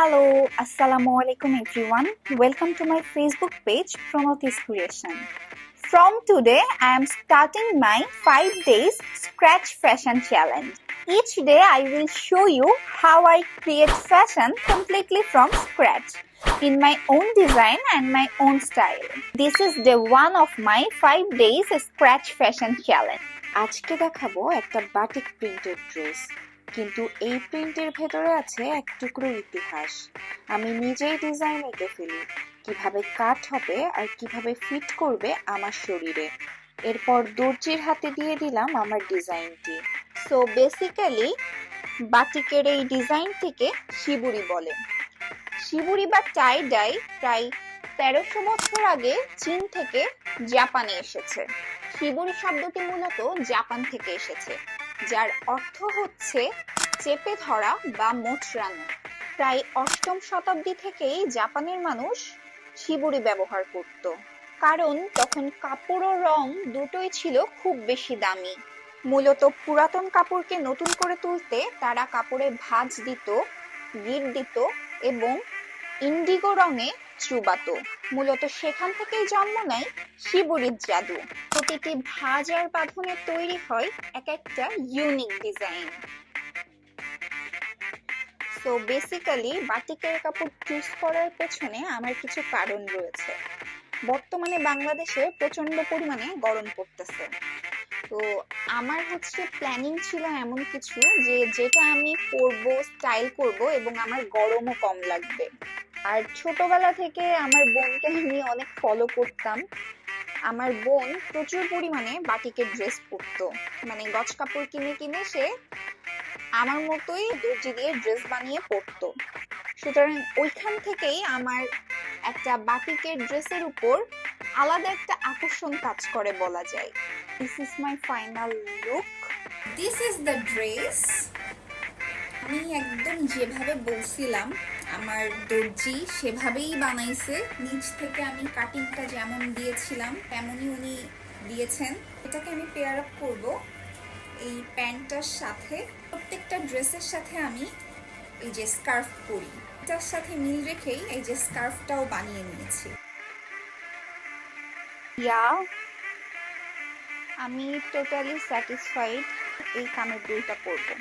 Hello, Assalamualaikum everyone. Welcome to my Facebook page, Pranothi's Creation. From today, I am starting my 5 days Scratch Fashion Challenge. Each day, I will show you how I create fashion completely from scratch in my own design and my own style. This is day 1 of my 5 days Scratch Fashion Challenge. আজকে দেখাবো একটা batik প্রিন্টের dress, কিন্তু এই প্রিন্টের ভেতরে আছে এক টুকরো ইতিহাস। আমি নিজেই ডিজাইন এঁকে ফেলি, কিভাবে কাট হবে আর কিভাবে ফিট করবে আমার শরীরে। এরপর দর্জির হাতে দিয়ে দিলাম আমার ডিজাইনটি। সো বেসিক্যালি বাটিকের এই ডিজাইনটিকে শিবুরি বলে। শিবুরি বা টাই ডাই প্রায় 1300 বছর আগে চীন থেকে জাপানে এসেছে। শিবুরি শব্দটি মূলত জাপান থেকে এসেছে, যার অর্থ হচ্ছে চেপে ধরা বা মোচড়ানো। প্রায় 8ম শতাব্দী থেকেই জাপানের মানুষ শিবুরি ব্যবহার করত, কারণ তখন কাপড় ও রং দুটোই ছিল খুব বেশি দামি। মূলত পুরাতন কাপড়কে নতুন করে তুলতে তারা কাপড়ে ভাঁজ দিত, গিট দিত এবং ইন্ডিগো রঙে চুবাতো। মূলত সেখান থেকেই জন্ম নেয় শিবুরির জাদু। প্রতিটি ভাঁজ আর বাঁধনে তৈরি হয় এক একটা ইউনিক ডিজাইন। সো বেসিক্যালি বাটিকের কাপড় চুজ করার পেছনে আমার কিছু কারণ রয়েছে। বর্তমানে বাংলাদেশে প্রচন্ড পরিমাণে গরম পড়তেছে, তো আমার প্ল্যানিং ছিল এমন কিছু যেটা আমি পরবো, স্টাইল করব এবং আমার গরমও কম লাগবে। আর ছোটবেলা থেকে আমার বোনকে আমি অনেক ফলো করতাম। আমার বোন প্রচুর পরিমাণে বাটিকের ড্রেস পরতো, মানে গজ কাপড় কিনে কিনে সে আমার মতোই দর্জি দিয়ে ড্রেস বানিয়ে পরতো। সুতরাং ওইখান থেকেই আমার একটা বাটিকের ড্রেসের উপর আলাদা একটা আকর্ষণ কাজ করে বলা যায়। This is my final look. This is the dress. আমি একদম যেভাবে বলছিলাম আমার দর্জি সেভাবেই বানাইছে। নিচ থেকে আমি কাটিংটা যেমন দিয়েছিলাম তেমনই উনি দিয়েছেন। এটাকে আমি পেয়ার আপ করব এই প্যান্টটার সাথে। প্রত্যেকটা ড্রেসের সাথে আমি এই যে স্কার্ফ পরি, এটার সাথে মিল রেখেই এই যে স্কার্ফটাও বানিয়ে নিয়েছি। আমি টোটালি স্যাটিসফাইড এই কানের দুলটা পরবো।